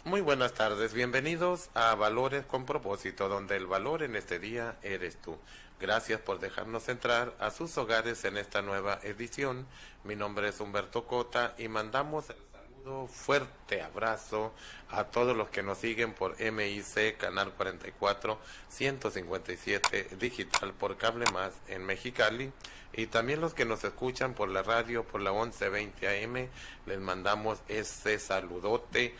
Muy buenas tardes, bienvenidos a Valores con Propósito, donde el valor en este día eres tú. Gracias por dejarnos entrar a sus hogares en esta nueva edición. Mi nombre es Humberto Cota y mandamos el saludo, fuerte abrazo a todos los que nos siguen por MIC, Canal 44, 157 Digital por Cable Más en Mexicali, y también los que nos escuchan por la radio, por la 1120 AM, les mandamos ese saludote.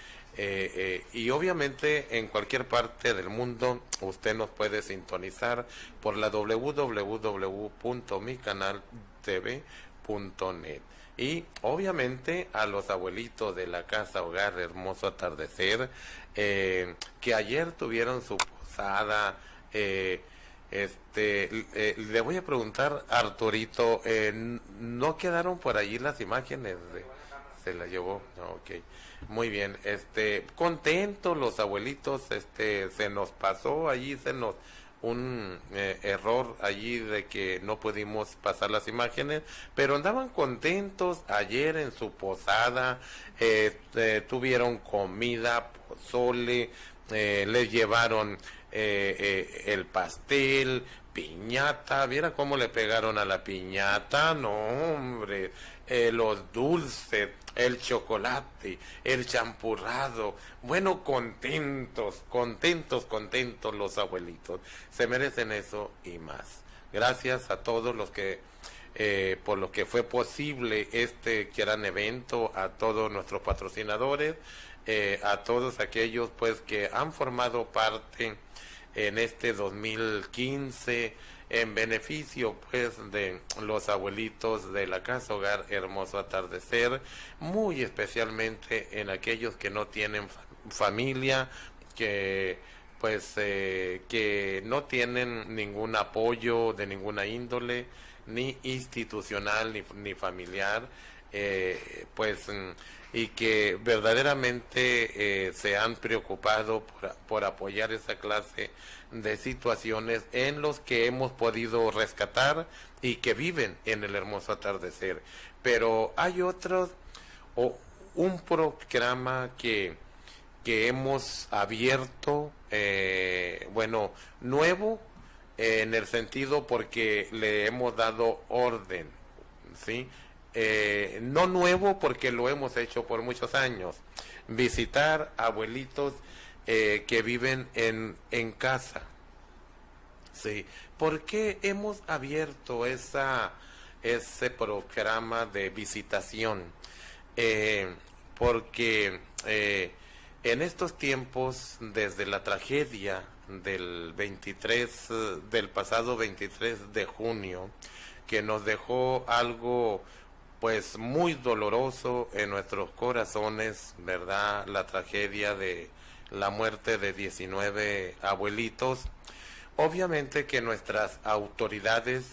Y obviamente en cualquier parte del mundo usted nos puede sintonizar por la www.micanaltv.net. Y obviamente a los abuelitos de la casa hogar Hermoso Atardecer, que ayer tuvieron su posada. Le voy a preguntar a Arturito, ¿no quedaron por allí las imágenes? Se la llevó. Ok, muy bien. Contentos los abuelitos. Se nos pasó allí, un error allí de que no pudimos pasar las imágenes, pero andaban contentos ayer en su posada. Tuvieron comida, pozole, les llevaron el pastel, piñata. ¿Viera cómo le pegaron a la piñata? No, hombre, los dulces, el chocolate, el champurrado. Bueno, contentos los abuelitos. Se merecen eso y más. Gracias a todos los que por lo que fue posible este gran evento, a todos nuestros patrocinadores, a todos aquellos pues que han formado parte en este 2015 en beneficio pues de los abuelitos de la casa hogar Hermoso Atardecer, muy especialmente en aquellos que no tienen familia, que pues que no tienen ningún apoyo de ninguna índole, ni institucional ni familiar, y que verdaderamente se han preocupado por apoyar esa clase de situaciones en los que hemos podido rescatar y que viven en el Hermoso Atardecer. Pero hay otros, un programa que hemos abierto, nuevo, en el sentido porque le hemos dado orden, ¿sí? No nuevo porque lo hemos hecho por muchos años, visitar abuelitos que viven en casa, ¿sí? ¿Por qué hemos abierto ese programa de visitación? Porque en estos tiempos, desde la tragedia del pasado 23 de junio, que nos dejó algo pues muy doloroso en nuestros corazones, ¿verdad? La tragedia de la muerte de 19 abuelitos. Obviamente que nuestras autoridades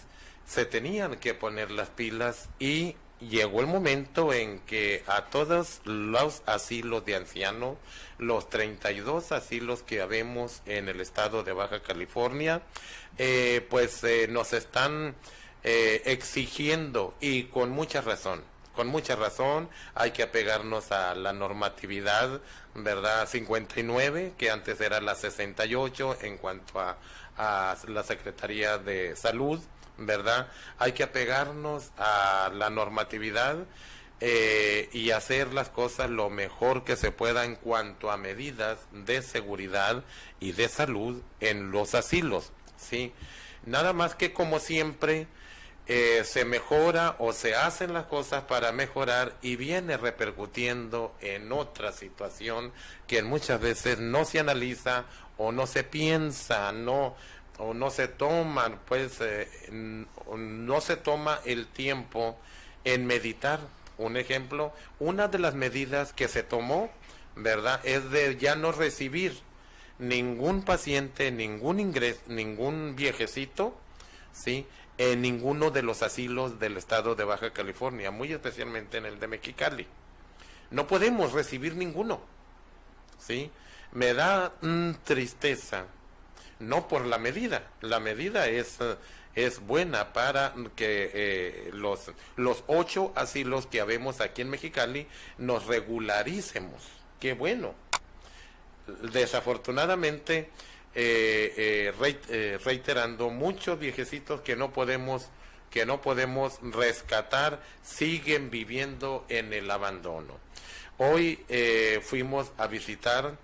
se tenían que poner las pilas, y llegó el momento en que a todos los asilos de ancianos, los 32 asilos que habemos en el estado de Baja California, nos están exigiendo, y con mucha razón, hay que apegarnos a la normatividad, ¿verdad? 59, que antes era la 68 en cuanto a la Secretaría de Salud, ¿verdad? Hay que apegarnos a la normatividad y hacer las cosas lo mejor que se pueda en cuanto a medidas de seguridad y de salud en los asilos, ¿sí? Nada más que, como siempre, se mejora o se hacen las cosas para mejorar y viene repercutiendo en otra situación que muchas veces no se analiza o no se piensa, o no se toman, no se toma el tiempo en meditar. Un ejemplo, una de las medidas que se tomó, ¿verdad?, es de ya no recibir ningún paciente, ningún viejecito, ¿sí?, en ninguno de los asilos del estado de Baja California, muy especialmente en el de Mexicali. No podemos recibir ninguno, ¿sí? Me da tristeza, no por la medida es buena para que los 8 asilos que habemos aquí en Mexicali nos regularicemos, qué bueno. desafortunadamente, reiterando, muchos viejecitos que no podemos rescatar siguen viviendo en el abandono. Hoy fuimos a visitar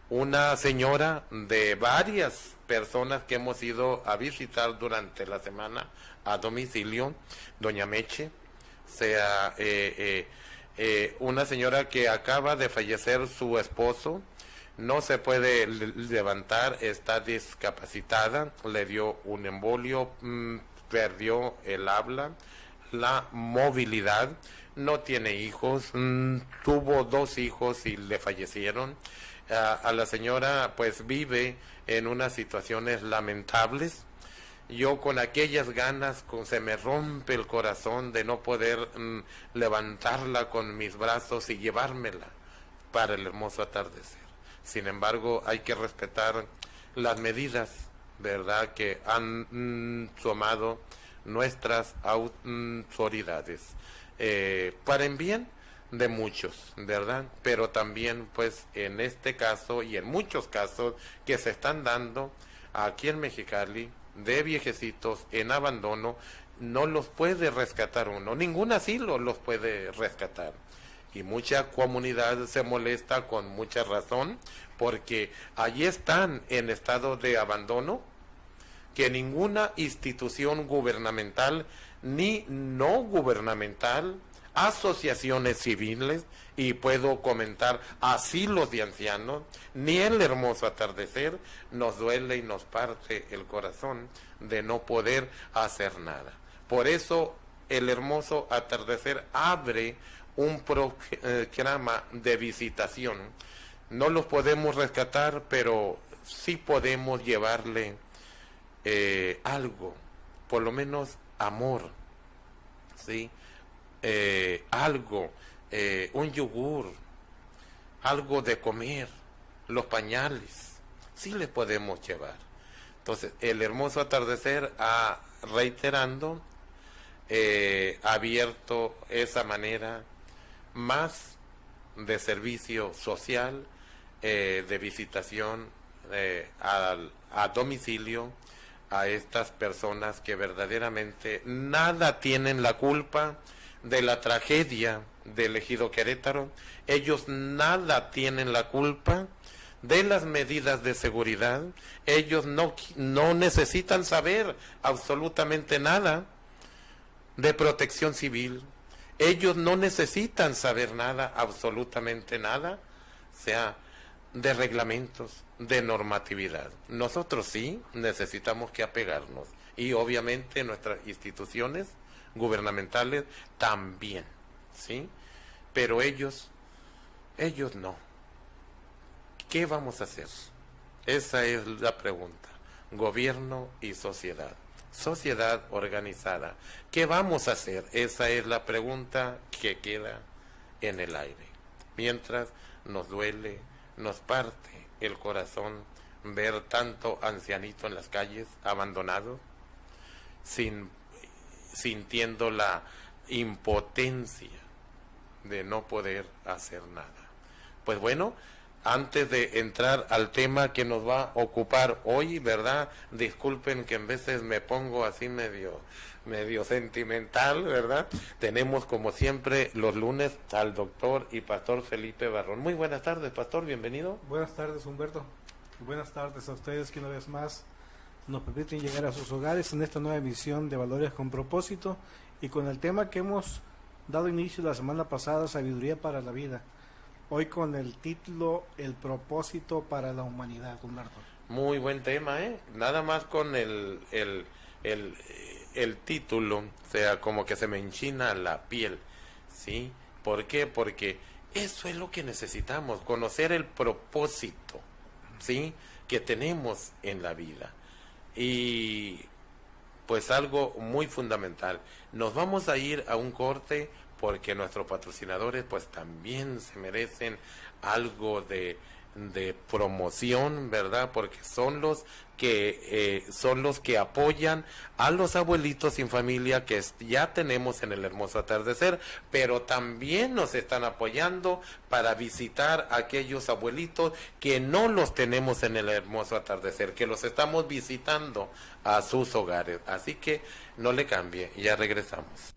una señora de varias personas que hemos ido a visitar durante la semana a domicilio, doña Meche, sea una señora que acaba de fallecer su esposo, no se puede levantar, está discapacitada, le dio un embolio, perdió el habla, la movilidad, no tiene hijos, tuvo 2 hijos y le fallecieron. A la señora pues vive en unas situaciones lamentables. Yo con aquellas ganas, se me rompe el corazón de no poder levantarla con mis brazos y llevármela para el hermoso atardecer. Sin embargo, hay que respetar las medidas, ¿verdad?, que han tomado nuestras autoridades, para en bien de muchos, ¿verdad? Pero también, pues, en este caso y en muchos casos que se están dando aquí en Mexicali, de viejecitos en abandono, no los puede rescatar uno, ningún asilo los puede rescatar. Y mucha comunidad se molesta con mucha razón, porque allí están en estado de abandono, que ninguna institución gubernamental ni no gubernamental, asociaciones civiles, y puedo comentar asilos de ancianos, ni el hermoso atardecer, nos duele y nos parte el corazón de no poder hacer nada. Por eso el hermoso atardecer abre un programa de visitación. No los podemos rescatar, pero sí podemos llevarle algo, por lo menos amor, ¿sí? Algo, un yogur, algo de comer, los pañales, sí les podemos llevar. Entonces, el hermoso atardecer ha, reiterando, abierto esa manera más de servicio social, de visitación a domicilio a estas personas que verdaderamente nada tienen la culpa de la tragedia del ejido Querétaro. Ellos nada tienen la culpa de las medidas de seguridad. Ellos no necesitan saber absolutamente nada de protección civil. Ellos no necesitan saber nada, absolutamente nada, sea de reglamentos, de normatividad. Nosotros sí necesitamos que apegarnos, y obviamente nuestras instituciones gubernamentales también, ¿sí? Pero ellos no. ¿Qué vamos a hacer? Esa es la pregunta. Gobierno y sociedad. Sociedad organizada. ¿Qué vamos a hacer? Esa es la pregunta que queda en el aire. Mientras nos duele, nos parte el corazón ver tanto ancianito en las calles, abandonado, sintiendo la impotencia de no poder hacer nada. Pues bueno, antes de entrar al tema que nos va a ocupar hoy, ¿verdad? Disculpen que en veces me pongo así medio sentimental, ¿verdad? Tenemos como siempre los lunes al doctor y pastor Felipe Barrón. Muy buenas tardes, pastor, bienvenido. Buenas tardes, Humberto. Buenas tardes a ustedes que una vez más nos permiten llegar a sus hogares en esta nueva emisión de Valores con Propósito, y con el tema que hemos dado inicio la semana pasada, Sabiduría para la Vida. Hoy con el título El propósito para la humanidad, Humberto. Muy buen tema, ¿eh? Nada más con el título, o sea, como que se me enchina la piel, ¿sí? ¿Por qué? Porque eso es lo que necesitamos, conocer el propósito, ¿sí?, que tenemos en la vida. Y pues algo muy fundamental. Nos vamos a ir a un corte, porque nuestros patrocinadores pues también se merecen algo de de promoción, ¿verdad? Porque son los que apoyan a los abuelitos sin familia que ya tenemos en el hermoso atardecer, pero también nos están apoyando para visitar a aquellos abuelitos que no los tenemos en el hermoso atardecer, que los estamos visitando a sus hogares. Así que no le cambie, ya regresamos.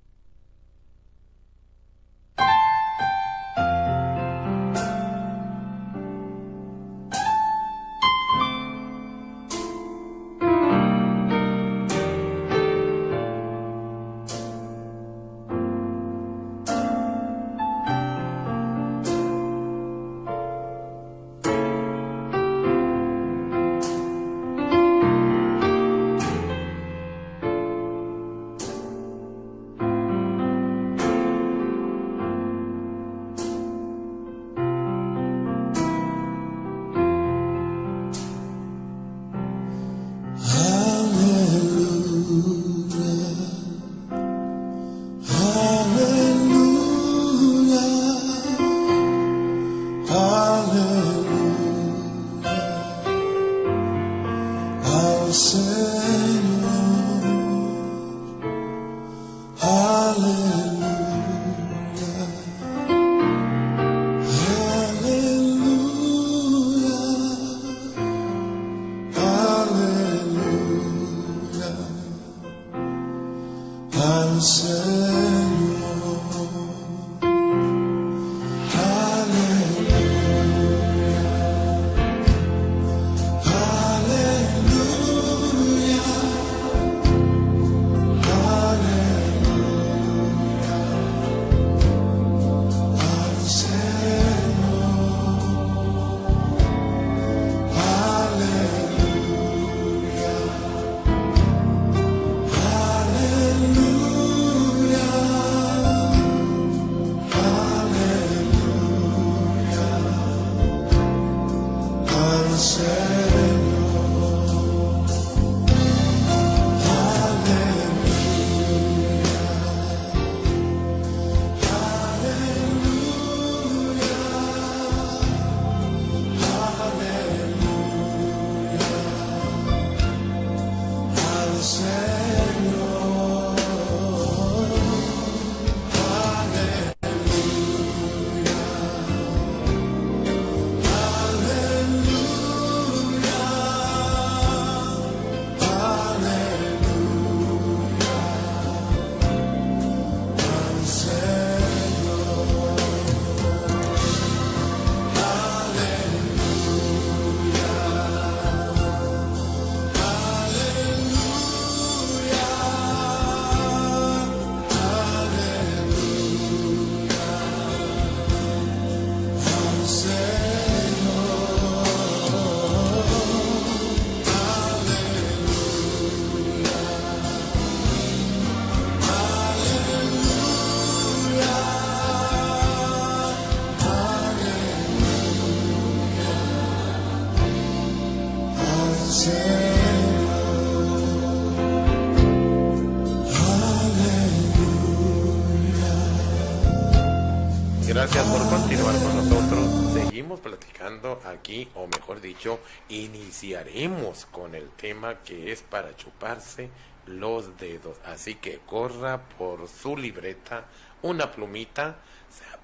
Gracias por continuar con nosotros. Seguimos platicando aquí, o mejor dicho, iniciaremos con el tema que es para chuparse los dedos. Así que corra por su libreta, una plumita,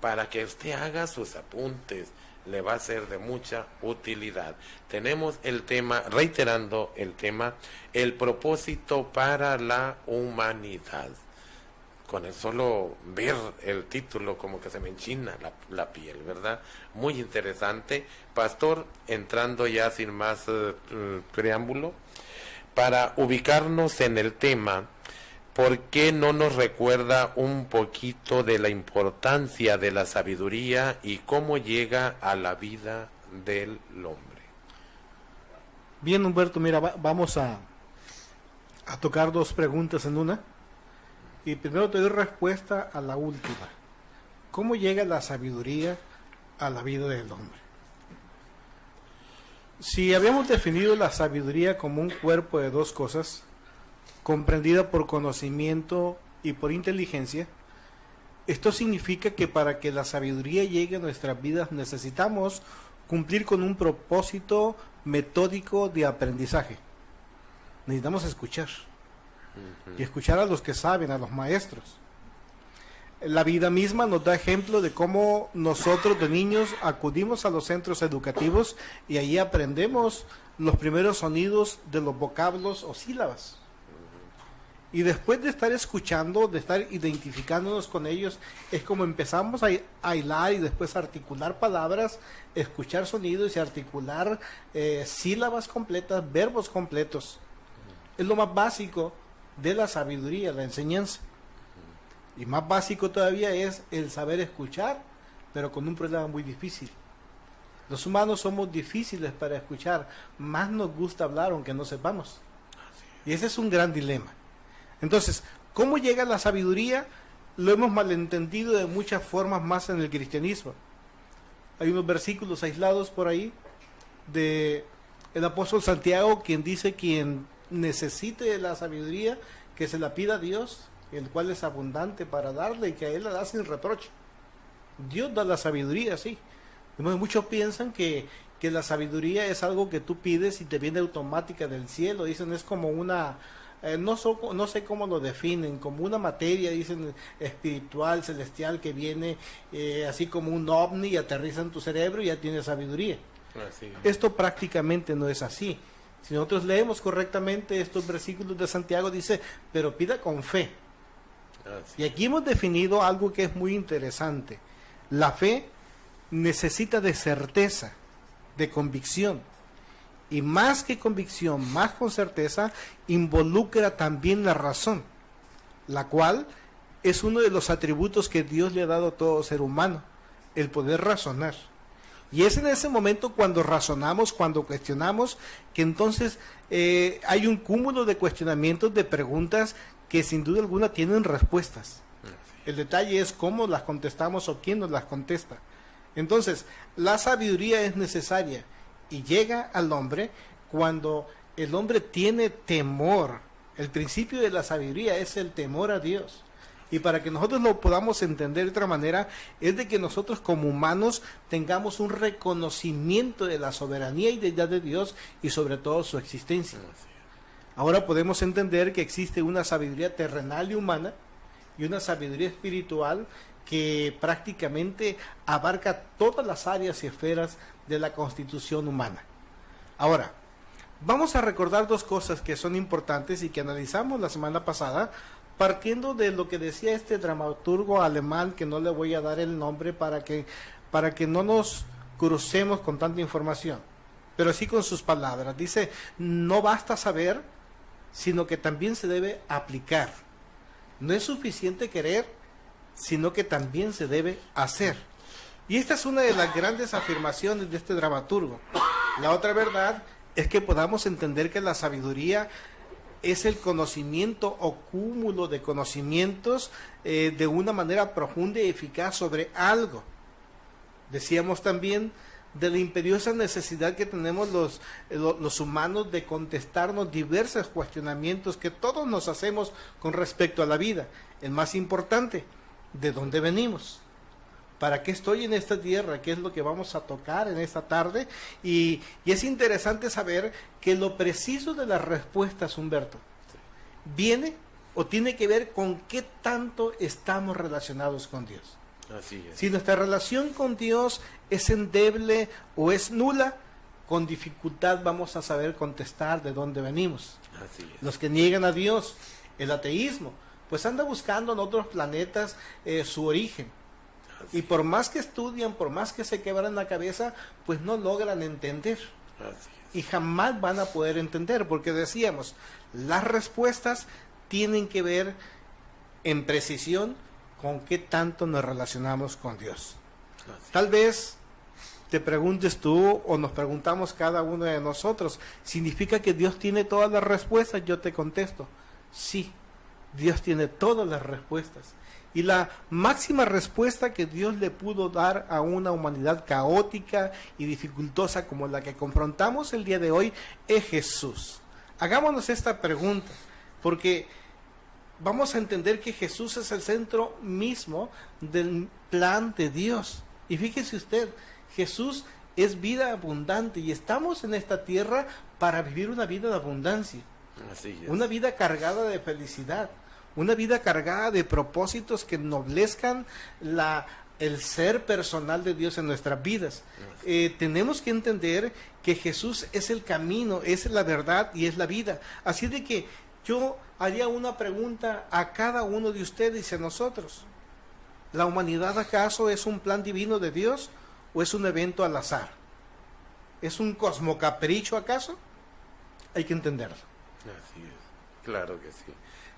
para que usted haga sus apuntes. Le va a ser de mucha utilidad. Tenemos el tema, reiterando el tema, el propósito para la humanidad. Con el solo ver el título como que se me enchina la piel, ¿verdad? Muy interesante. Pastor, entrando ya sin más preámbulo, para ubicarnos en el tema, ¿por qué no nos recuerda un poquito de la importancia de la sabiduría y cómo llega a la vida del hombre? Bien, Humberto, mira, vamos a tocar dos preguntas en una. Y primero te doy respuesta a la última. ¿Cómo llega la sabiduría a la vida del hombre? Si habíamos definido la sabiduría como un cuerpo de dos cosas, comprendida por conocimiento y por inteligencia, esto significa que para que la sabiduría llegue a nuestras vidas necesitamos cumplir con un propósito metódico de aprendizaje. Necesitamos escuchar. Y escuchar a los que saben, a los maestros. La vida misma nos da ejemplo de cómo nosotros de niños acudimos a los centros educativos y ahí aprendemos los primeros sonidos de los vocablos o sílabas. Y después de estar escuchando, de estar identificándonos con ellos, es como empezamos a hilar y después a articular palabras, escuchar sonidos y articular sílabas completas, verbos completos. Es lo más básico de la sabiduría, la enseñanza. Y más básico todavía es el saber escuchar, pero con un problema muy difícil. Los humanos somos difíciles para escuchar, más nos gusta hablar aunque no sepamos. Y ese es un gran dilema. Entonces, ¿cómo llega la sabiduría? Lo hemos malentendido de muchas formas más en el cristianismo. Hay unos versículos aislados por ahí de el apóstol Santiago, quien dice: quien necesite de la sabiduría, que se la pida a Dios, el cual es abundante para darle y que a él la da sin reproche. Dios da la sabiduría, sí. Muchos piensan que la sabiduría es algo que tú pides y te viene automática del cielo. Dicen, es como una, no sé cómo lo definen, como una materia, dicen, espiritual, celestial, que viene así como un ovni y aterriza en tu cerebro y ya tienes sabiduría. Así es. Esto prácticamente no es así. Si nosotros leemos correctamente estos versículos de Santiago, dice, pero pida con fe. Y aquí hemos definido algo que es muy interesante. La fe necesita de certeza, de convicción. Y más que convicción, más con certeza, involucra también la razón, la cual es uno de los atributos que Dios le ha dado a todo ser humano, el poder razonar. Y es en ese momento cuando razonamos, cuando cuestionamos, que entonces hay un cúmulo de cuestionamientos, de preguntas que sin duda alguna tienen respuestas. El detalle es cómo las contestamos o quién nos las contesta. Entonces, la sabiduría es necesaria y llega al hombre cuando el hombre tiene temor. El principio de la sabiduría es el temor a Dios. Y para que nosotros lo podamos entender de otra manera, es de que nosotros como humanos tengamos un reconocimiento de la soberanía y deidad de Dios y sobre todo su existencia. Ahora podemos entender que existe una sabiduría terrenal y humana y una sabiduría espiritual que prácticamente abarca todas las áreas y esferas de la constitución humana. Ahora, vamos a recordar dos cosas que son importantes y que analizamos la semana pasada, partiendo de lo que decía este dramaturgo alemán, que no le voy a dar el nombre para que no nos crucemos con tanta información, pero sí con sus palabras. Dice, no basta saber, sino que también se debe aplicar. No es suficiente querer, sino que también se debe hacer. Y esta es una de las grandes afirmaciones de este dramaturgo. La otra verdad es que podamos entender que la sabiduría es el conocimiento o cúmulo de conocimientos de una manera profunda y eficaz sobre algo. Decíamos también de la imperiosa necesidad que tenemos los humanos de contestarnos diversos cuestionamientos que todos nos hacemos con respecto a la vida. El más importante, ¿de dónde venimos? ¿Para qué estoy en esta tierra? ¿Qué es lo que vamos a tocar en esta tarde? Y es interesante saber que lo preciso de las respuestas, Humberto, viene o tiene que ver con qué tanto estamos relacionados con Dios. Así es. Si nuestra relación con Dios es endeble o es nula, con dificultad vamos a saber contestar de dónde venimos. Así es. Los que niegan a Dios, el ateísmo, pues anda buscando en otros planetas su origen. Y por más que estudian, por más que se quebran la cabeza, pues no logran entender. Así es. Y jamás van a poder entender, porque decíamos, las respuestas tienen que ver en precisión con qué tanto nos relacionamos con Dios. Tal vez te preguntes tú o nos preguntamos cada uno de nosotros, ¿significa que Dios tiene todas las respuestas? Yo te contesto, sí, Dios tiene todas las respuestas. Y la máxima respuesta que Dios le pudo dar a una humanidad caótica y dificultosa como la que confrontamos el día de hoy es Jesús. Hagámonos esta pregunta, porque vamos a entender que Jesús es el centro mismo del plan de Dios. Y fíjese usted, Jesús es vida abundante y estamos en esta tierra para vivir una vida de abundancia. Así es. Una vida cargada de felicidad, una vida cargada de propósitos que ennoblezcan el ser personal de Dios en nuestras vidas. Tenemos que entender que Jesús es el camino, es la verdad y es la vida. Así de que yo haría una pregunta a cada uno de ustedes y a nosotros. ¿La humanidad acaso es un plan divino de Dios o es un evento al azar? ¿Es un cosmocapricho acaso? Hay que entenderlo. Así es, claro que sí.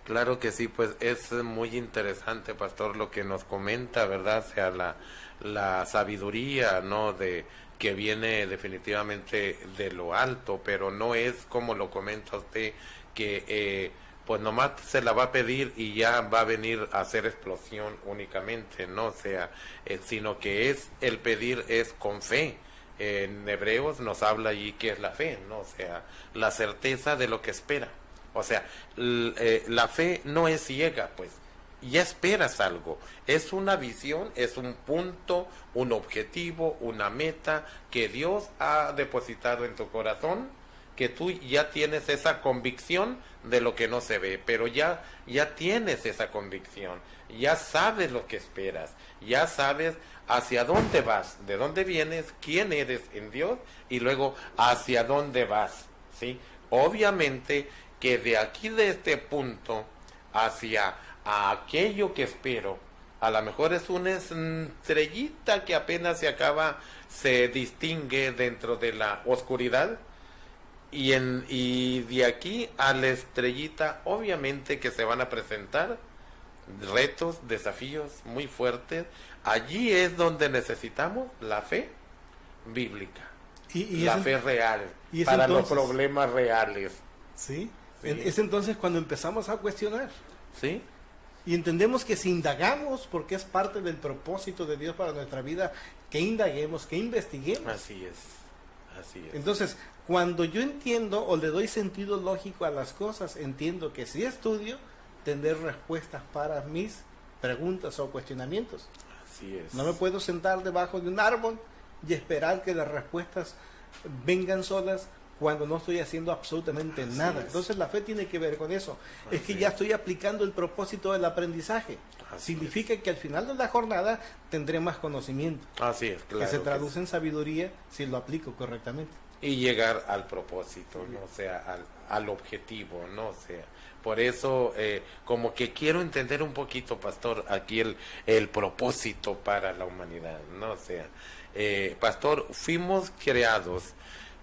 Claro que sí, pues es muy interesante, pastor, lo que nos comenta, ¿verdad? O sea, la sabiduría, ¿no? Que viene definitivamente de lo alto, pero no es como lo comenta usted, que pues nomás se la va a pedir y ya va a venir a hacer explosión únicamente, ¿no? O sea, sino que el pedir es con fe. En Hebreos nos habla allí que es la fe, ¿no? O sea, la certeza de lo que espera. O sea, la fe no es ciega, pues. Ya esperas algo. Es una visión, es un punto, un objetivo, una meta que Dios ha depositado en tu corazón, que tú ya tienes esa convicción de lo que no se ve, pero ya tienes esa convicción, ya sabes lo que esperas, ya sabes hacia dónde vas, de dónde vienes, quién eres en Dios y luego hacia dónde vas, ¿sí? Obviamente que de aquí, de este punto, hacia aquello que espero, a lo mejor es una estrellita que apenas se distingue dentro de la oscuridad, y de aquí a la estrellita, obviamente que se van a presentar retos, desafíos muy fuertes. Allí es donde necesitamos la fe bíblica, la fe real, para entonces, los problemas reales. ¿Sí? Sí. Es entonces cuando empezamos a cuestionar. ¿Sí? Y entendemos que si indagamos, porque es parte del propósito de Dios para nuestra vida, que indaguemos, que investiguemos. Así es. Entonces, cuando yo entiendo o le doy sentido lógico a las cosas, entiendo que si estudio, tendré respuestas para mis preguntas o cuestionamientos. Así es. No me puedo sentar debajo de un árbol y esperar que las respuestas vengan solas cuando no estoy haciendo absolutamente nada. Entonces la fe tiene que ver con eso. Es que ya estoy aplicando el propósito del aprendizaje. Significa que al final de la jornada tendré más conocimiento. Así es, claro. Que se traduce en sabiduría si lo aplico correctamente. Y llegar al propósito, ¿no? O sea, al objetivo, ¿no? O sea, por eso, como que quiero entender un poquito, pastor, aquí el propósito para la humanidad, ¿no? O sea, pastor, fuimos creados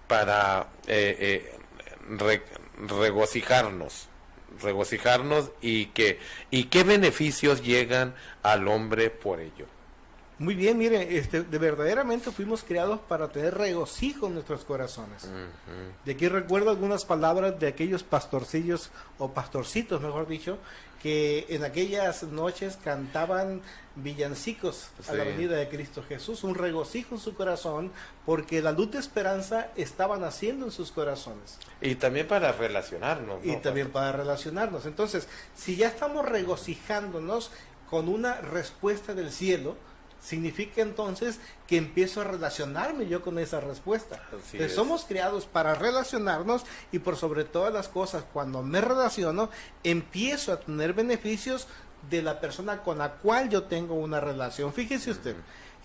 para regocijarnos y qué beneficios llegan al hombre por ello. Muy bien, mire, de verdaderamente fuimos creados para tener regocijo en nuestros corazones. De aquí recuerdo algunas palabras de aquellos pastorcillos, o pastorcitos mejor dicho, que en aquellas noches cantaban villancicos a la venida de Cristo Jesús, un regocijo en su corazón, porque la luz de esperanza estaba naciendo en sus corazones. Y también para relacionarnos, ¿no? Y también para relacionarnos. Entonces, si ya estamos regocijándonos con una respuesta del cielo, significa entonces que empiezo a relacionarme yo con esa respuesta. Entonces, somos creados para relacionarnos y por sobre todas las cosas, cuando me relaciono, empiezo a tener beneficios de la persona con la cual yo tengo una relación. Fíjese usted,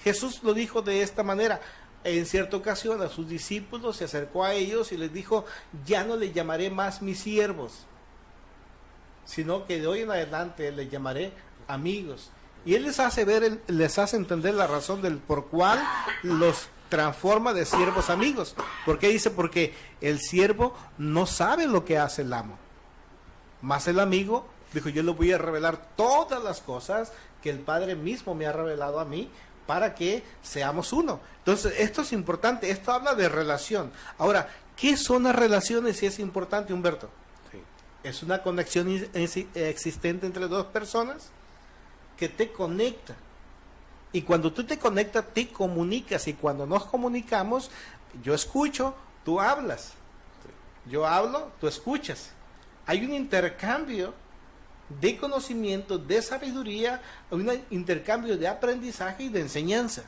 Jesús lo dijo de esta manera. En cierta ocasión a sus discípulos se acercó a ellos y les dijo: ya no les llamaré más mis siervos, sino que de hoy en adelante les llamaré amigos. Y él les hace ver, les hace entender la razón del por cual los transforma de siervos a amigos. ¿Por qué dice? Porque el siervo no sabe lo que hace el amo. Más el amigo dijo: yo le voy a revelar todas las cosas que el Padre mismo me ha revelado a mí, para que seamos uno. Entonces, esto es importante, esto habla de relación. Ahora, ¿qué son las relaciones si es importante, Humberto? Sí. Es una conexión existente entre dos personas que te conecta. Y cuando tú te conectas, te comunicas. Y cuando nos comunicamos, yo escucho, tú hablas. Yo hablo, tú escuchas. Hay un intercambio de conocimiento, de sabiduría, un intercambio de aprendizaje y de enseñanza.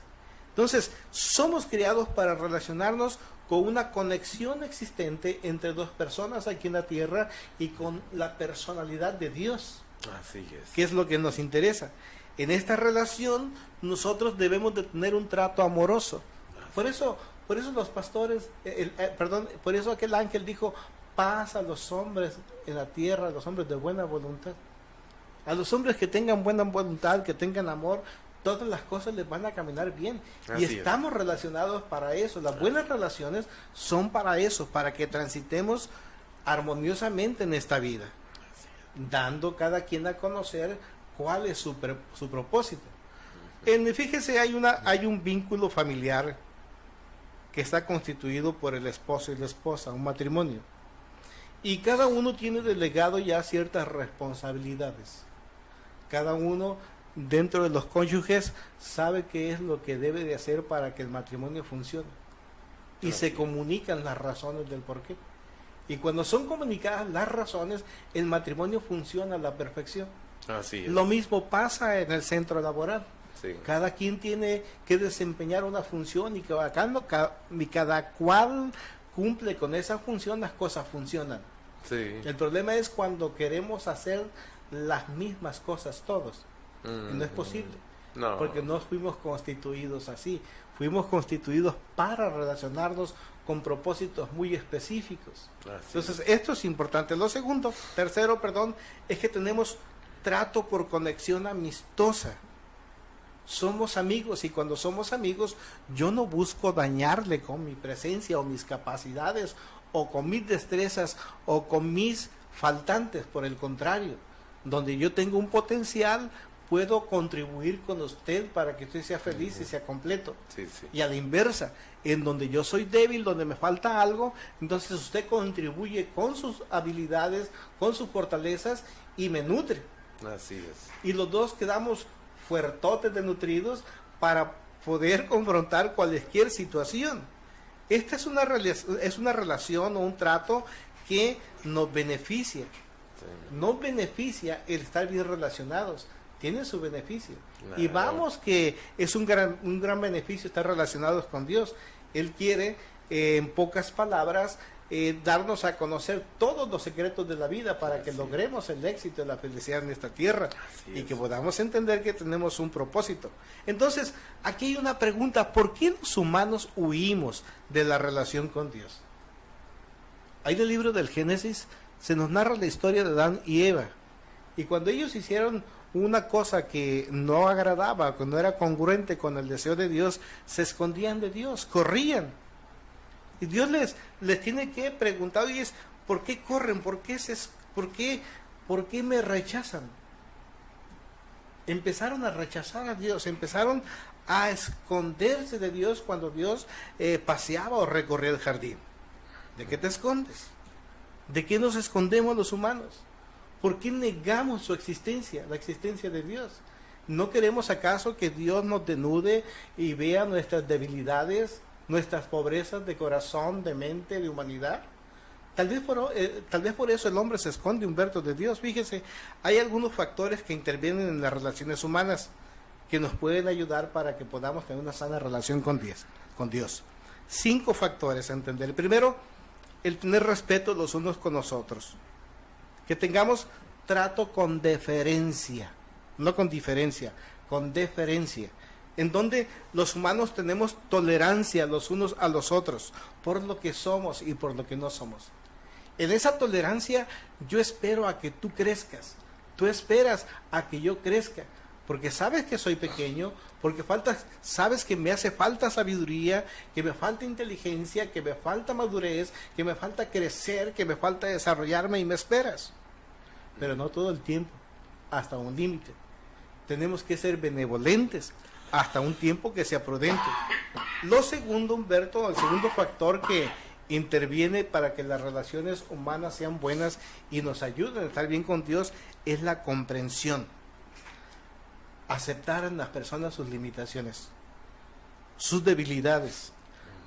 Entonces, somos creados para relacionarnos con una conexión existente entre dos personas aquí en la tierra y con la personalidad de Dios. Así es. ¿Qué es lo que nos interesa? En esta relación nosotros debemos de tener un trato amoroso. Por eso los pastores, por eso aquel ángel dijo, paz a los hombres en la tierra, a los hombres de buena voluntad. A los hombres que tengan buena voluntad, que tengan amor, todas las cosas les van a caminar bien. Y estamos relacionados para eso. Las buenas relaciones son para eso, para que transitemos armoniosamente en esta vida, dando cada quien a conocer cuál es su propósito. Fíjese, hay un vínculo familiar que está constituido por el esposo y la esposa, un matrimonio. Y cada uno tiene delegado ya ciertas responsabilidades. Cada uno dentro de los cónyuges sabe qué es lo que debe de hacer para que el matrimonio funcione. Y se comunican las razones del porqué. Y cuando son comunicadas las razones, el matrimonio funciona a la perfección. Así es. Lo mismo pasa en el centro laboral. Sí. Cada quien tiene que desempeñar una función y cada cual cumple con esa función, las cosas funcionan. Sí. El problema es cuando queremos hacer las mismas cosas todos. Y no es posible. No. Porque no fuimos constituidos así. Fuimos constituidos para relacionarnos con propósitos muy específicos. Entonces, esto es importante. Tercero, es que tenemos trato por conexión amistosa. Somos amigos, y cuando somos amigos, yo no busco dañarle con mi presencia o mis capacidades o con mis destrezas o con mis faltantes. Por el contrario, donde yo tengo un potencial, puedo contribuir con usted para que usted sea feliz y sea completo. Sí, sí. Y a la inversa, en donde yo soy débil, donde me falta algo, entonces usted contribuye con sus habilidades, con sus fortalezas y me nutre. Así es. Y los dos quedamos fuertotes de nutridos para poder confrontar cualquier situación. Esta es una relación o un trato que nos beneficia. Sí. Nos beneficia el estar bien relacionados. Tiene su beneficio. Y vamos que es un gran beneficio estar relacionados con Dios. Él quiere, en pocas palabras, darnos a conocer todos los secretos de la vida para que logremos el éxito y la felicidad en esta tierra y que podamos entender que tenemos un propósito. Entonces, aquí hay una pregunta: ¿por qué los humanos huimos de la relación con Dios? Ahí en el libro del Génesis se nos narra la historia de Adán y Eva, y cuando ellos hicieron una cosa que no agradaba, que no era congruente con el deseo de Dios, se escondían de Dios, corrían. Y Dios les tiene que preguntar, y es, ¿por qué corren? ¿Por qué me rechazan? Empezaron a rechazar a Dios, empezaron a esconderse de Dios cuando Dios paseaba o recorría el jardín. ¿De qué te escondes? ¿De qué nos escondemos los humanos? ¿Por qué negamos su existencia, la existencia de Dios? ¿No queremos acaso que Dios nos denude y vea nuestras debilidades, nuestras pobrezas de corazón, de mente, de humanidad? Tal vez por eso el hombre se esconde, Humberto, de Dios. Fíjese, hay algunos factores que intervienen en las relaciones humanas que nos pueden ayudar para que podamos tener una sana relación con Dios. 5 factores a entender. El primero, el tener respeto los unos con los otros. Que tengamos trato con deferencia, no con diferencia, con deferencia, en donde los humanos tenemos tolerancia los unos a los otros, por lo que somos y por lo que no somos. En esa tolerancia yo espero a que tú crezcas, tú esperas a que yo crezca, porque sabes que soy pequeño, porque sabes que me hace falta sabiduría, que me falta inteligencia, que me falta madurez, que me falta crecer, que me falta desarrollarme, y me esperas. Pero no todo el tiempo, hasta un límite. Tenemos que ser benevolentes hasta un tiempo que sea prudente. Lo segundo, Humberto, el segundo factor que interviene para que las relaciones humanas sean buenas y nos ayuden a estar bien con Dios, es la comprensión. Aceptar en las personas sus limitaciones, sus debilidades,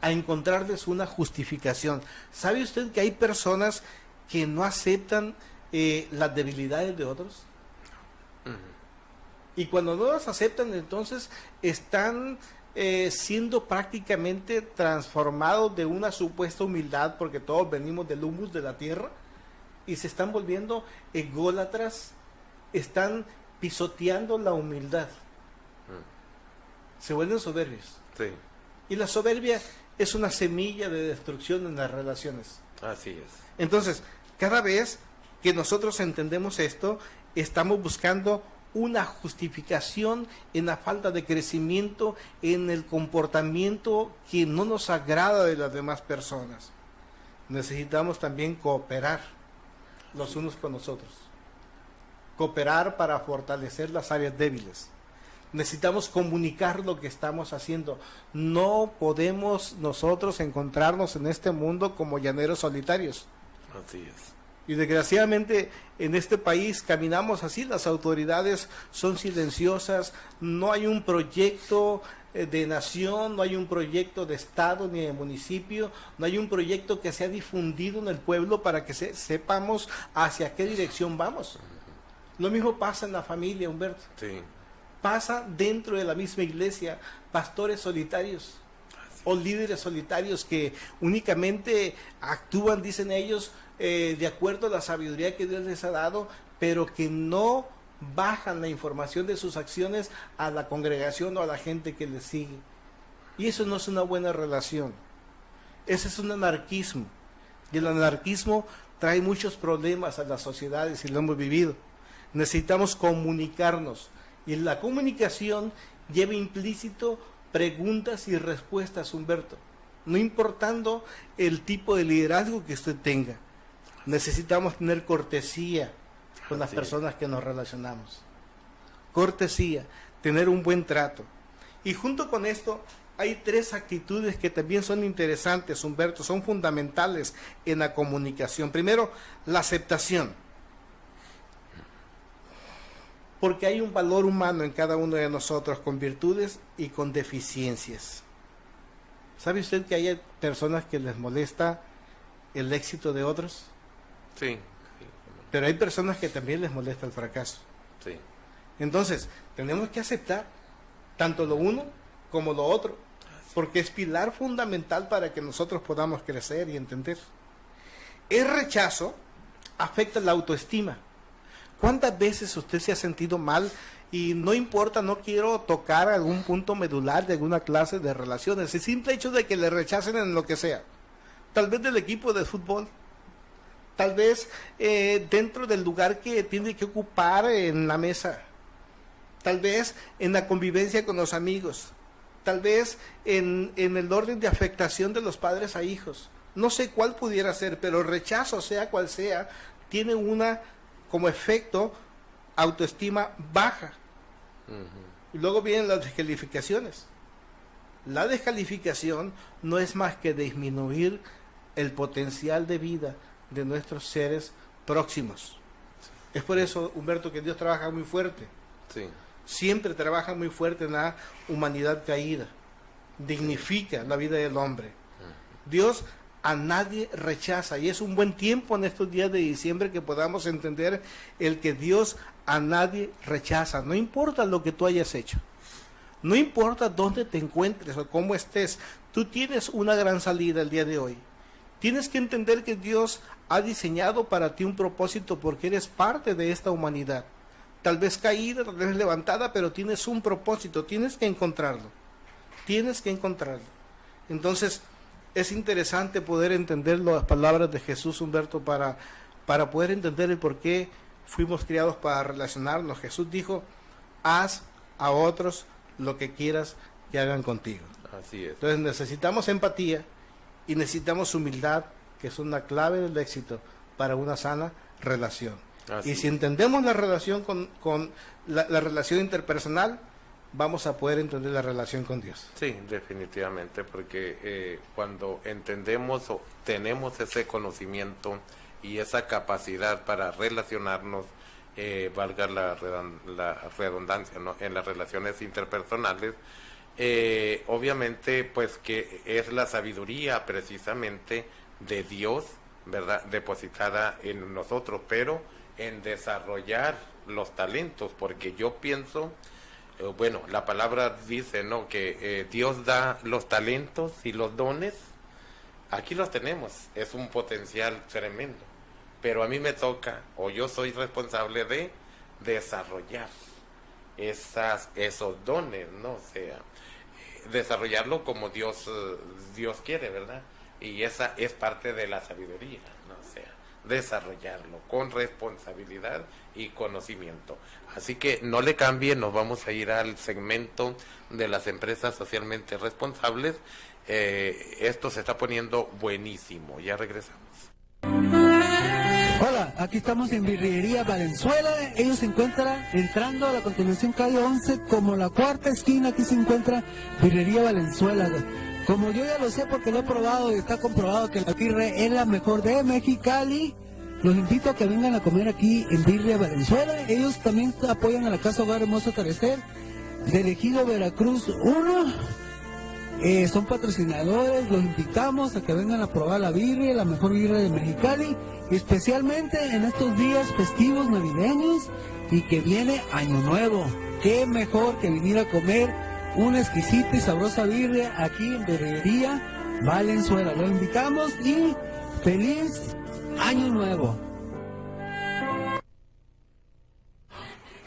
a encontrarles una justificación. ¿Sabe usted que hay personas que no aceptan las debilidades de otros? Y cuando no las aceptan, entonces están siendo prácticamente transformados de una supuesta humildad, porque todos venimos del humus de la tierra, y se están volviendo ególatras, están pisoteando la humildad, se vuelven soberbios. Sí. Y la soberbia es una semilla de destrucción en las relaciones. Así es. Entonces, cada vez que nosotros entendemos esto, estamos buscando una justificación en la falta de crecimiento, en el comportamiento que no nos agrada de las demás personas. Necesitamos también cooperar los unos con los otros. Cooperar para fortalecer las áreas débiles. Necesitamos comunicar lo que estamos haciendo. No podemos nosotros encontrarnos en este mundo como llaneros solitarios. Así es. Y desgraciadamente en este país caminamos así, las autoridades son silenciosas, no hay un proyecto de nación, no hay un proyecto de estado ni de municipio, no hay un proyecto que sea difundido en el pueblo para que sepamos hacia qué dirección vamos. Lo mismo pasa en la familia, Humberto. Sí. Pasa dentro de la misma iglesia, pastores solitarios o líderes solitarios que únicamente actúan, dicen ellos, de acuerdo a la sabiduría que Dios les ha dado, pero que no bajan la información de sus acciones a la congregación o a la gente que les sigue. Y eso no es una buena relación. Ese es un anarquismo. Y el anarquismo trae muchos problemas a las sociedades y lo hemos vivido. Necesitamos comunicarnos. Y en la comunicación lleva implícito preguntas y respuestas, Humberto. No importando el tipo de liderazgo que usted tenga. Necesitamos tener cortesía con las personas que nos relacionamos. Cortesía, tener un buen trato. Y junto con esto hay 3 actitudes que también son interesantes, Humberto, son fundamentales en la comunicación. Primero, la aceptación. Porque hay un valor humano en cada uno de nosotros, con virtudes y con deficiencias. ¿Sabe usted que hay personas que les molesta el éxito de otros? Sí. Pero hay personas que también les molesta el fracaso. Sí. Entonces, tenemos que aceptar tanto lo uno como lo otro, porque es pilar fundamental para que nosotros podamos crecer y entender. El rechazo afecta la autoestima. ¿Cuántas veces usted se ha sentido mal? Y no importa, no quiero tocar algún punto medular de alguna clase de relaciones. El simple hecho de que le rechacen en lo que sea. Tal vez del equipo de fútbol. Tal vez dentro del lugar que tiene que ocupar en la mesa. Tal vez en la convivencia con los amigos. Tal vez en el orden de afectación de los padres a hijos. No sé cuál pudiera ser, pero el rechazo, sea cual sea, tiene como efecto autoestima baja. Y luego vienen las descalificaciones. La descalificación no es más que disminuir el potencial de vida de nuestros seres próximos. Es por eso, Humberto, que Dios trabaja muy fuerte. Sí. Siempre trabaja muy fuerte en la humanidad caída. Dignifica la vida del hombre. Dios a nadie rechaza, y es un buen tiempo en estos días de diciembre que podamos entender el que Dios a nadie rechaza. No importa lo que tú hayas hecho, no importa dónde te encuentres o cómo estés, tú tienes una gran salida el día de hoy. Tienes que entender que Dios ha diseñado para ti un propósito, porque eres parte de esta humanidad, tal vez caída, tal vez levantada, pero tienes un propósito, tienes que encontrarlo. Entonces, es interesante poder entender las palabras de Jesús, Humberto, para poder entender el por qué fuimos criados para relacionarnos. Jesús dijo: haz a otros lo que quieras que hagan contigo. Así es. Entonces necesitamos empatía y necesitamos humildad, que es una clave del éxito para una sana relación. Así y si entendemos la relación con la relación interpersonal, vamos a poder entender la relación con Dios. Sí, definitivamente, porque cuando entendemos o tenemos ese conocimiento y esa capacidad para relacionarnos, valga la redundancia, ¿no?, en las relaciones interpersonales, obviamente, pues que es la sabiduría precisamente de Dios, ¿verdad?, depositada en nosotros, pero en desarrollar los talentos, porque yo pienso bueno, la palabra dice, ¿no?, que Dios da los talentos y los dones. Aquí los tenemos, es un potencial tremendo, pero a mí me toca, o yo soy responsable de desarrollar esos dones, ¿no? O sea, desarrollarlo como Dios quiere, ¿verdad? Y esa es parte de la sabiduría, ¿no? O sea, desarrollarlo con responsabilidad y conocimiento. Así que no le cambie, nos vamos a ir al segmento de las empresas socialmente responsables. Esto se está poniendo buenísimo, ya regresamos. Hola, aquí estamos en Birrería Valenzuela. Ellos se encuentran entrando a la continuación calle 11 como la cuarta esquina. Aquí se encuentra Birrería Valenzuela. Como yo ya lo sé porque lo he probado y está comprobado que la birre es la mejor de Mexicali, los invito a que vengan a comer aquí en Birrería Valenzuela. Ellos también apoyan a la Casa Hogar Hermoso Atardecer del Ejido Veracruz 1. Son patrocinadores, los invitamos a que vengan a probar la birria, la mejor birria de Mexicali, especialmente en estos días festivos navideños y que viene Año Nuevo. Qué mejor que venir a comer una exquisita y sabrosa birria aquí en Birrería Valenzuela. Los invitamos y feliz Año Nuevo.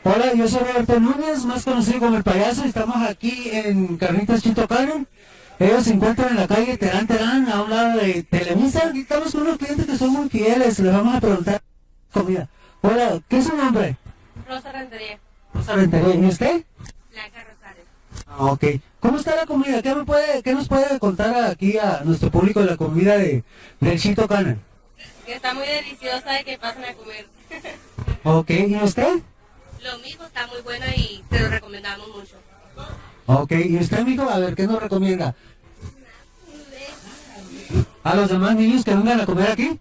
Hola, yo soy Roberto Núñez, más conocido como El Payaso, y estamos aquí en Carnitas Chito Karen. Ellos se encuentran en la calle Terán Terán, a un lado de Televisa. Aquí estamos con unos clientes que son muy fieles, les vamos a preguntar comida. Hola, ¿qué es su nombre? Rosa Rentería. Rosa Rentería, ¿y usted? Blanca Rosales. Ok. ¿Cómo está la comida? ¿Qué nos puede contar aquí a nuestro público de la comida del Chito Karen? Que está muy deliciosa y que pasen a comer. Ok, ¿y usted? Lo mismo, está muy buena y te lo recomendamos mucho. Ok, ¿y usted, mijo? A ver, ¿qué nos recomienda? ¿A los demás niños que vengan a comer aquí?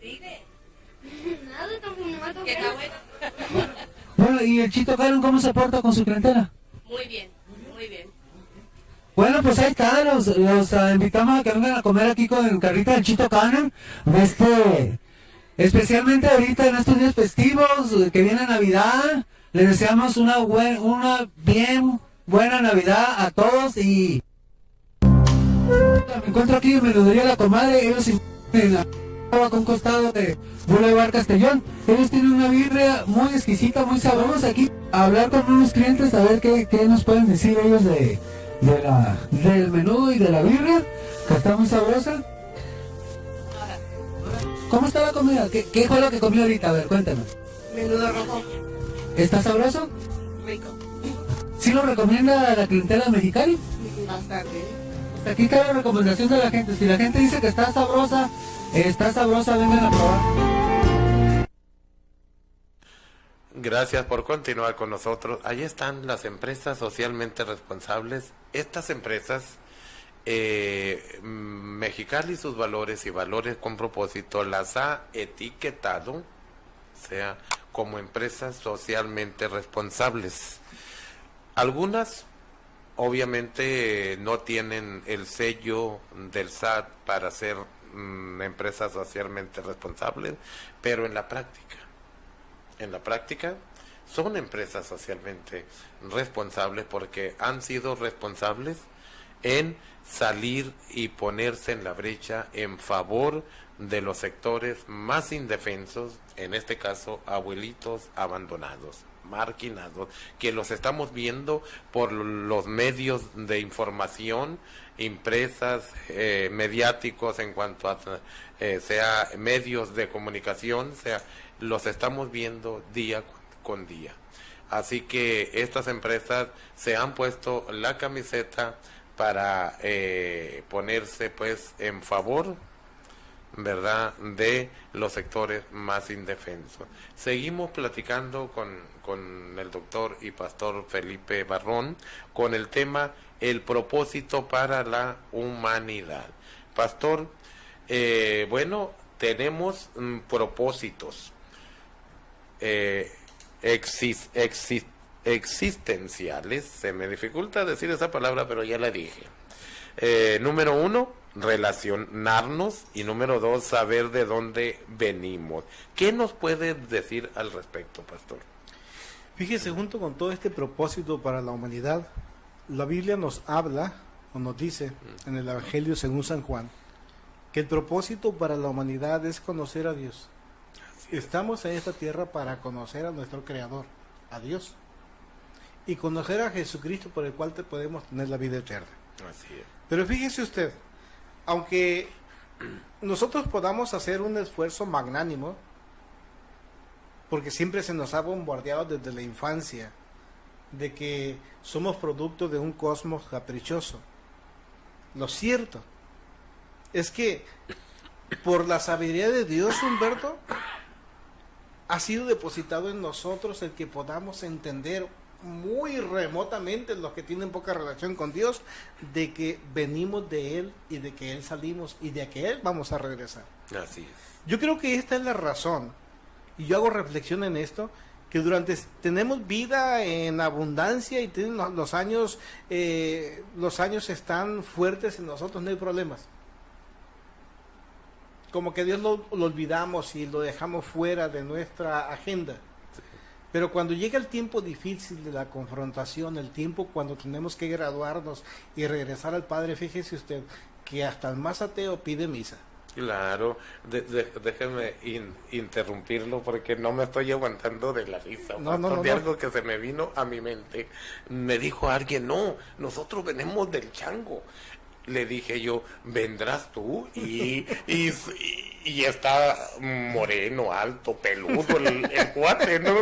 Dime. Que está bueno. Bueno, ¿y el Chito Karen cómo se porta con su clientela? Muy bien, muy bien. Bueno, pues ahí está, los invitamos a que vengan a comer aquí con Carrita del Chito Karen, especialmente ahorita en estos días festivos, que viene Navidad. Les deseamos una bien buena Navidad a todos y me encuentro aquí en Menudería La Comadre. Ellos en la con costado de Boulevard Castellón. Ellos tienen una birria muy exquisita, muy sabrosa. Aquí a hablar con unos clientes a ver qué nos pueden decir ellos del menú y de la birria, que está muy sabrosa. ¿Cómo está la comida? ¿Qué fue lo que comió ahorita? A ver, cuéntame. Menudo rojo. ¿Está sabroso? Rico. ¿Sí lo recomienda a la clientela mexicana? Bastante. Pues aquí está la recomendación de la gente. Si la gente dice que está sabrosa, vengan a probar. Gracias por continuar con nosotros. Ahí están las empresas socialmente responsables. Estas empresas, Mexicali, sus valores y valores con propósito, las ha etiquetado, o sea, como empresas socialmente responsables. Algunas obviamente no tienen el sello del SAT para ser empresas socialmente responsables, pero en la práctica son empresas socialmente responsables porque han sido responsables en salir y ponerse en la brecha en favor de los sectores más indefensos, en este caso abuelitos abandonados, marginados, que los estamos viendo por los medios de información, impresas, mediáticos en cuanto a sea medios de comunicación, sea los estamos viendo día con día. Así que estas empresas se han puesto la camiseta para ponerse pues en favor, ¿verdad?, de los sectores más indefensos. Seguimos platicando con el doctor y pastor Felipe Barrón con el tema el propósito para la humanidad. Pastor, bueno, tenemos propósitos existenciales, se me dificulta decir esa palabra, pero ya la dije. Número 1, relacionarnos, y número 2, saber de dónde venimos. ¿Qué nos puede decir al respecto, pastor? Fíjese, junto con todo este propósito para la humanidad, la Biblia nos habla o nos dice en el Evangelio según San Juan que el propósito para la humanidad es conocer a Dios. Estamos en esta tierra para conocer a nuestro Creador, a Dios, y conocer a Jesucristo, por el cual podemos tener la vida eterna. Así es. Pero fíjese usted, aunque nosotros podamos hacer un esfuerzo magnánimo, porque siempre se nos ha bombardeado desde la infancia de que somos producto de un cosmos caprichoso. Lo cierto es que por la sabiduría de Dios, Humberto, ha sido depositado en nosotros el que podamos entender muy remotamente, los que tienen poca relación con Dios, de que venimos de Él y de que Él salimos y de que Él vamos a regresar. Así es. Yo creo que esta es la razón, y yo hago reflexión en esto, que tenemos vida en abundancia y los años están fuertes en nosotros, no hay problemas. Como que Dios lo olvidamos y lo dejamos fuera de nuestra agenda. Sí. Pero cuando llega el tiempo difícil de la confrontación, el tiempo cuando tenemos que graduarnos y regresar al Padre, fíjese usted que hasta el más ateo pide misa. Claro, déjeme interrumpirlo porque no me estoy aguantando de la risa. De algo que se me vino a mi mente. Me dijo alguien, no, nosotros venimos del chango. Le dije yo, ¿vendrás tú? Y está moreno, alto, peludo, el cuate, ¿no?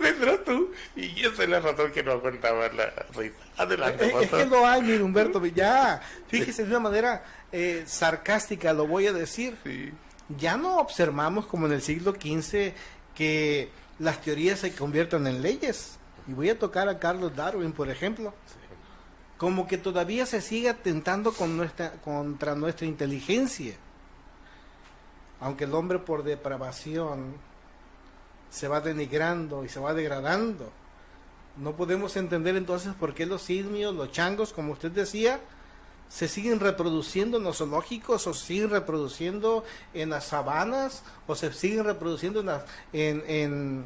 ¿Vendrás tú? Y esa es la razón que no aguantaba la risa. Adelante, es que lo hay, mi Humberto, ya, fíjese de una manera sarcástica, lo voy a decir. Sí. Ya no observamos como en el siglo XV que las teorías se conviertan en leyes. Y voy a tocar a Carlos Darwin, por ejemplo. Sí. Como que todavía se sigue atentando contra nuestra inteligencia. Aunque el hombre por depravación se va denigrando y se va degradando, no podemos entender entonces por qué los simios, los changos, como usted decía, se siguen reproduciendo en los zoológicos, o se siguen reproduciendo en las sabanas, o se siguen reproduciendo en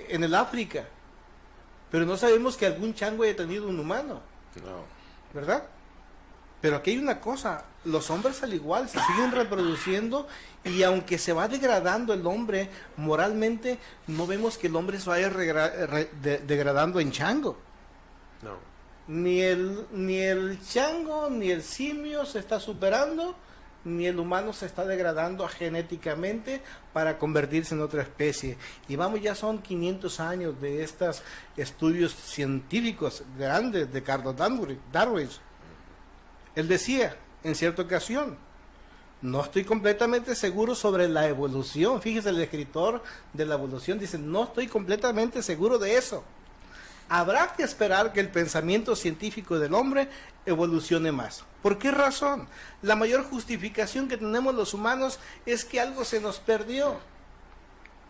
el África. Pero no sabemos que algún chango haya tenido un humano. No. ¿Verdad? Pero aquí hay una cosa, los hombres al igual se siguen reproduciendo, y aunque se va degradando el hombre moralmente, no vemos que el hombre se vaya degradando en chango. No. Ni el chango, ni el simio se está superando, ni el humano se está degradando genéticamente para convertirse en otra especie. Y vamos, ya son 500 años de estos estudios científicos grandes de Carlos Darwin. Él decía en cierta ocasión, no estoy completamente seguro sobre la evolución. Fíjese, el escritor de la evolución dice, no estoy completamente seguro de eso. Habrá que esperar que el pensamiento científico del hombre evolucione más. ¿Por qué razón? La mayor justificación que tenemos los humanos es que algo se nos perdió.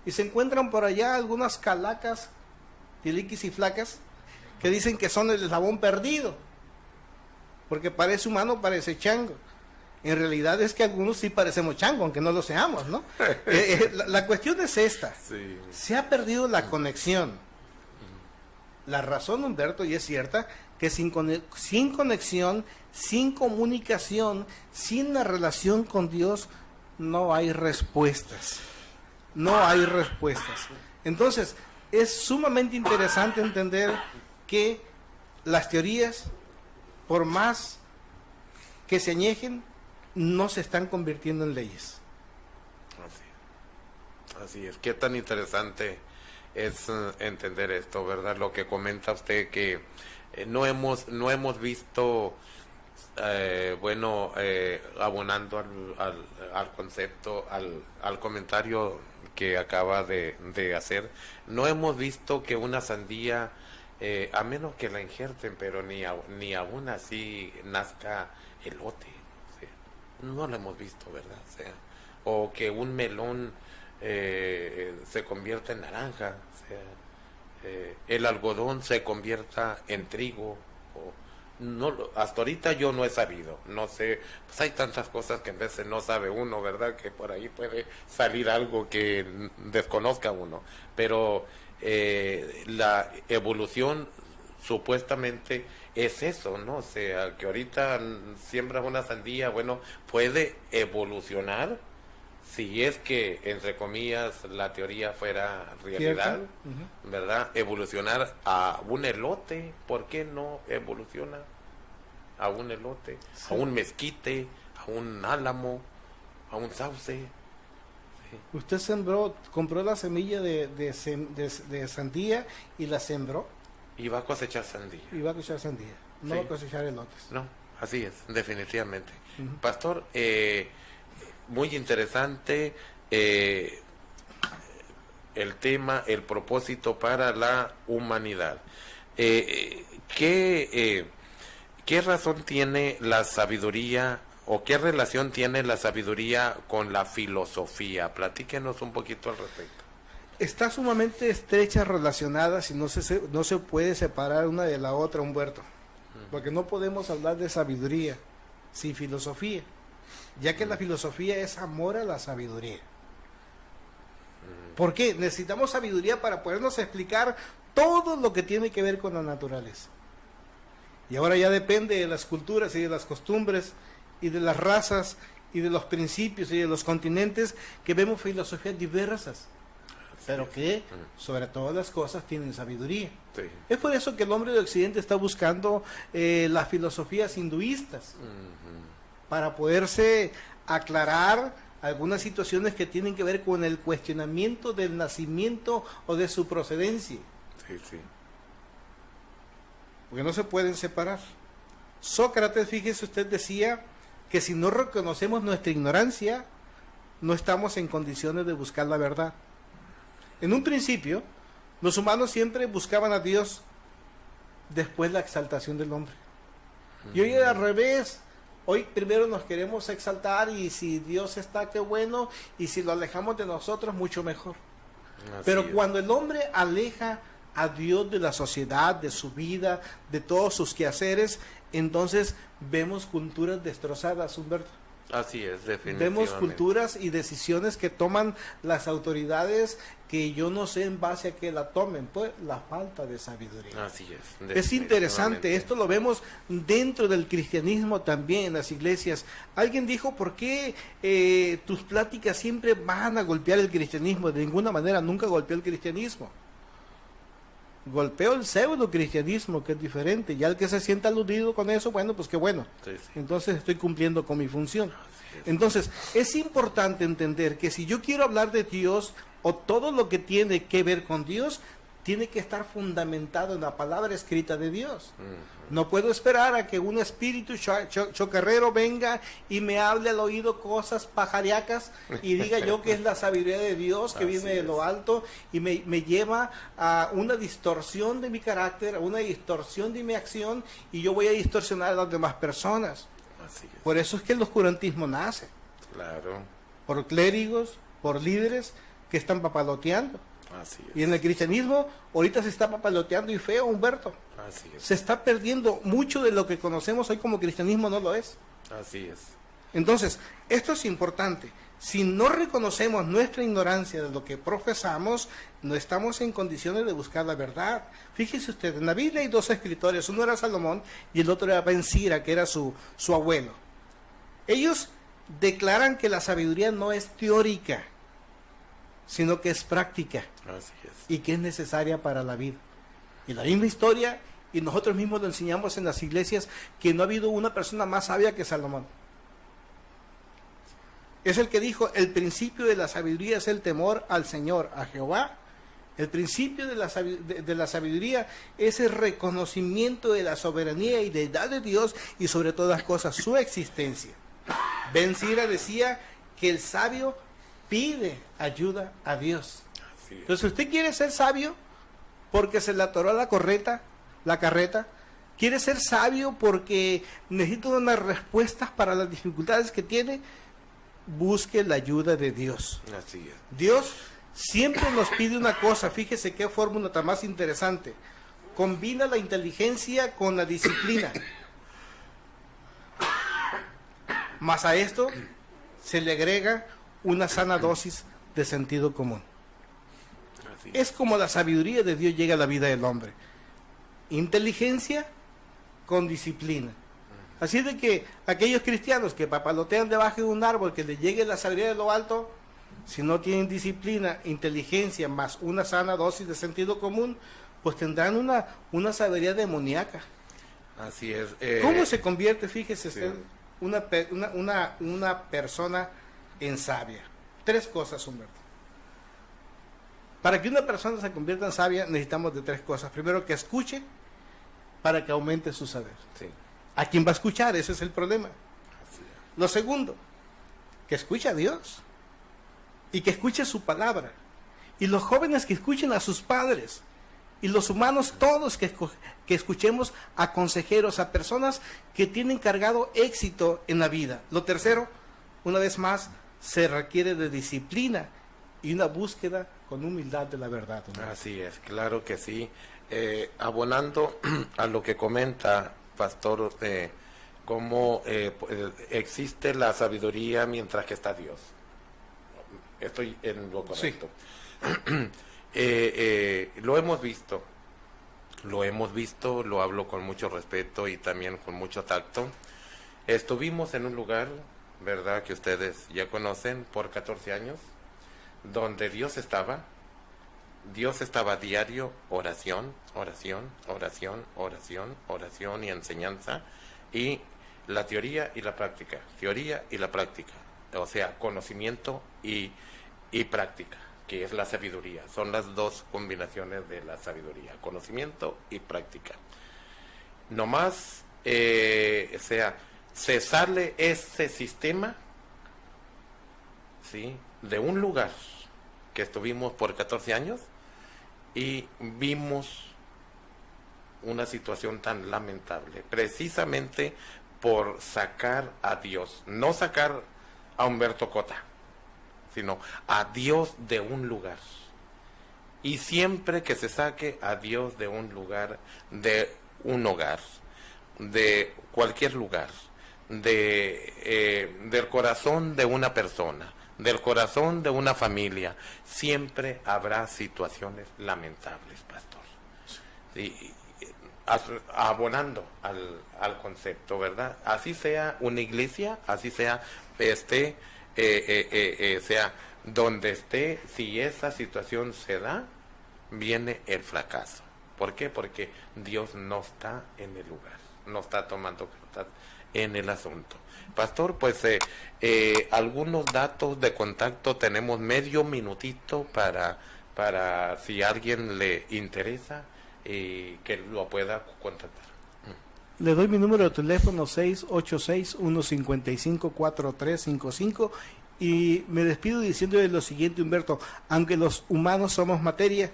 Y se encuentran por allá algunas calacas, tiliquis y flacas, que dicen que son el eslabón perdido. Porque parece humano, parece chango. En realidad es que algunos sí parecemos chango, aunque no lo seamos, ¿no? La cuestión es esta. Sí. Se ha perdido la conexión. La razón, Humberto, y es cierta, que sin conexión, sin comunicación, sin la relación con Dios, no hay respuestas. No hay respuestas. Entonces, es sumamente interesante entender que las teorías, por más que se añejen, no se están convirtiendo en leyes. Así es. Qué tan interesante es entender esto, ¿verdad? Lo que comenta usted, que no hemos visto, abonando al concepto, al comentario que acaba de hacer, no hemos visto que una sandía, a menos que la injerten, pero ni aún así nazca elote, o sea, no lo hemos visto, ¿verdad? O sea, o que un melón se convierta en naranja, o sea, el algodón se convierta en trigo, hasta ahorita yo no he sabido, no sé, pues hay tantas cosas que a veces no sabe uno, ¿verdad? Que por ahí puede salir algo que desconozca uno, pero la evolución supuestamente es eso, ¿no? O sea, que ahorita siembras una sandía, bueno, puede evolucionar si es que, entre comillas, la teoría fuera realidad, ¿verdad? Evolucionar a un elote, ¿por qué no evoluciona a un elote? Sí. A un mezquite, a un álamo, a un sauce. Sí. Usted compró la semilla de sandía y la sembró. Y va a cosechar sandía. No sí. Va a cosechar elotes. No, así es, definitivamente. Pastor, muy interesante el tema, el propósito para la humanidad. ¿Qué razón tiene la sabiduría o qué relación tiene la sabiduría con la filosofía? Platíquenos un poquito al respecto. Está sumamente estrecha relacionada, si no se puede separar una de la otra, Humberto, porque no podemos hablar de sabiduría sin filosofía, ya que la filosofía es amor a la sabiduría. ¿Por qué? Necesitamos sabiduría para podernos explicar todo lo que tiene que ver con la naturaleza. Y ahora ya depende de las culturas y de las costumbres y de las razas y de los principios y de los continentes que vemos filosofías diversas, pero que sobre todas las cosas tienen sabiduría. Sí. Es por eso que el hombre de Occidente está buscando las filosofías hinduistas, para poderse aclarar algunas situaciones que tienen que ver con el cuestionamiento del nacimiento o de su procedencia. Sí, sí. Porque no se pueden separar. Sócrates, fíjese usted, decía que si no reconocemos nuestra ignorancia, no estamos en condiciones de buscar la verdad. En un principio, los humanos siempre buscaban a Dios, después la exaltación del hombre. Y hoy es al revés. Hoy primero nos queremos exaltar y si Dios está, qué bueno, y si lo alejamos de nosotros, mucho mejor. Pero cuando el hombre aleja a Dios de la sociedad, de su vida, de todos sus quehaceres, entonces vemos culturas destrozadas, Humberto. Así es, definitivamente. Vemos culturas y decisiones que toman las autoridades que yo no sé en base a que la tomen, pues la falta de sabiduría. Así es. Es interesante, esto lo vemos dentro del cristianismo también, en las iglesias. Alguien dijo, ¿por qué tus pláticas siempre van a golpear el cristianismo? De ninguna manera, nunca golpeó el cristianismo. Golpeo el pseudo cristianismo, que es diferente. Ya el que se sienta aludido con eso, bueno, pues qué bueno. Sí, sí. Entonces estoy cumpliendo con mi función. Entonces es importante entender que si yo quiero hablar de Dios o todo lo que tiene que ver con Dios, tiene que estar fundamentado en la palabra escrita de Dios. No puedo esperar a que un espíritu chocarrero venga y me hable al oído cosas pajariacas y diga yo que es la sabiduría de Dios que viene de lo alto y me lleva a una distorsión de mi carácter, a una distorsión de mi acción, y yo voy a distorsionar a las demás personas. Por eso es que el oscurantismo nace. Claro. Por clérigos, por líderes que están papaloteando. Así es. Y en el cristianismo ahorita se está papaloteando y feo, Humberto. Así es. Se está perdiendo mucho de lo que conocemos hoy como cristianismo, no lo es. Así es. Entonces, esto es importante. Si no reconocemos nuestra ignorancia de lo que profesamos, no estamos en condiciones de buscar la verdad. Fíjese usted, en la Biblia hay dos escritores, uno era Salomón y el otro era Ben-Sira, que era su abuelo. Ellos declaran que la sabiduría no es teórica, sino que es práctica. Así es. Y que es necesaria para la vida. Y la misma historia, y nosotros mismos lo enseñamos en las iglesias, que no ha habido una persona más sabia que Salomón. Es el que dijo, el principio de la sabiduría es el temor al Señor, a Jehová. El principio de la sabiduría es el reconocimiento de la soberanía y deidad de Dios y sobre todas las cosas su existencia. Ben-Sira decía que el sabio pide ayuda a Dios. Entonces, si usted quiere ser sabio porque se le atoró la carreta, quiere ser sabio porque necesita unas respuestas para las dificultades que tiene, busque la ayuda de Dios. Así es. Dios siempre nos pide una cosa, fíjese qué fórmula tan más interesante. Combina la inteligencia con la disciplina. Más a esto se le agrega una sana dosis de sentido común. Sí. Es como la sabiduría de Dios llega a la vida del hombre. Inteligencia con disciplina. Así de que aquellos cristianos que papalotean debajo de un árbol, que les llegue la sabiduría de lo alto, si no tienen disciplina, inteligencia, más una sana dosis de sentido común, pues tendrán una sabiduría demoníaca. Así es. ¿Cómo se convierte, fíjese sí. usted, una persona en sabia? 3 cosas, Humberto. Para que una persona se convierta en sabia, necesitamos de 3 cosas. Primero, que escuche para que aumente su saber. Sí. ¿A quién va a escuchar? Ese es el problema. Así es. Lo segundo, que escuche a Dios y que escuche su palabra. Y los jóvenes que escuchen a sus padres. Y los humanos todos que escuchemos a consejeros, a personas que tienen cargado éxito en la vida. Lo tercero, una vez más, se requiere de disciplina y una búsqueda con humildad de la verdad. ¿No? Así es, claro que sí. Abonando a lo que comenta, Pastor, cómo existe la sabiduría mientras que está Dios. Estoy en lo correcto. Sí. Lo hemos visto, lo hablo con mucho respeto y también con mucho tacto. Estuvimos en un lugar, ¿verdad?, que ustedes ya conocen, por 14 años, donde Dios estaba diario, oración y enseñanza, y la teoría y la práctica, o sea, conocimiento y práctica, que es la sabiduría. Son las 2 combinaciones de la sabiduría, conocimiento y práctica. Nomás, se sale ese sistema, ¿sí?, de un lugar que estuvimos por 14 años y vimos una situación tan lamentable, precisamente por sacar a Dios, no sacar a Humberto Cota, sino a Dios de un lugar. Y siempre que se saque a Dios de un lugar, de un hogar, de cualquier lugar, del corazón de una persona, del corazón de una familia, siempre habrá situaciones lamentables, pastor. Y, abonando al concepto, ¿verdad? Así sea una iglesia, así sea sea donde esté, si esa situación se da, viene el fracaso. ¿Por qué? Porque Dios no está en el lugar, no está tomando cartas en el asunto. Pastor, pues algunos datos de contacto, tenemos medio minutito para si a alguien le interesa que lo pueda contactar. Le doy mi número de teléfono 686-155-4355 y me despido diciéndole lo siguiente, Humberto: aunque los humanos somos materia,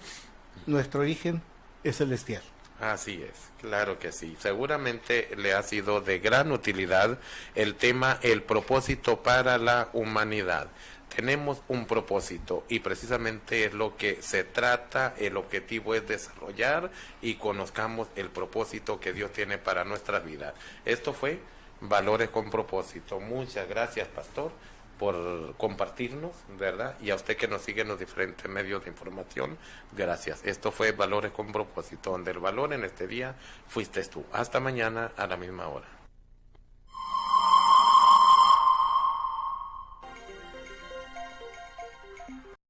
nuestro origen es celestial. Así es, claro que sí. Seguramente le ha sido de gran utilidad el tema, el propósito para la humanidad. Tenemos un propósito y precisamente es lo que se trata, el objetivo es desarrollar y conozcamos el propósito que Dios tiene para nuestra vida. Esto fue Valores con Propósito. Muchas gracias, Pastor, por compartirnos, ¿verdad? Y a usted que nos sigue en los diferentes medios de información, gracias. Esto fue Valores con Propósito, donde el valor en este día fuiste tú. Hasta mañana a la misma hora.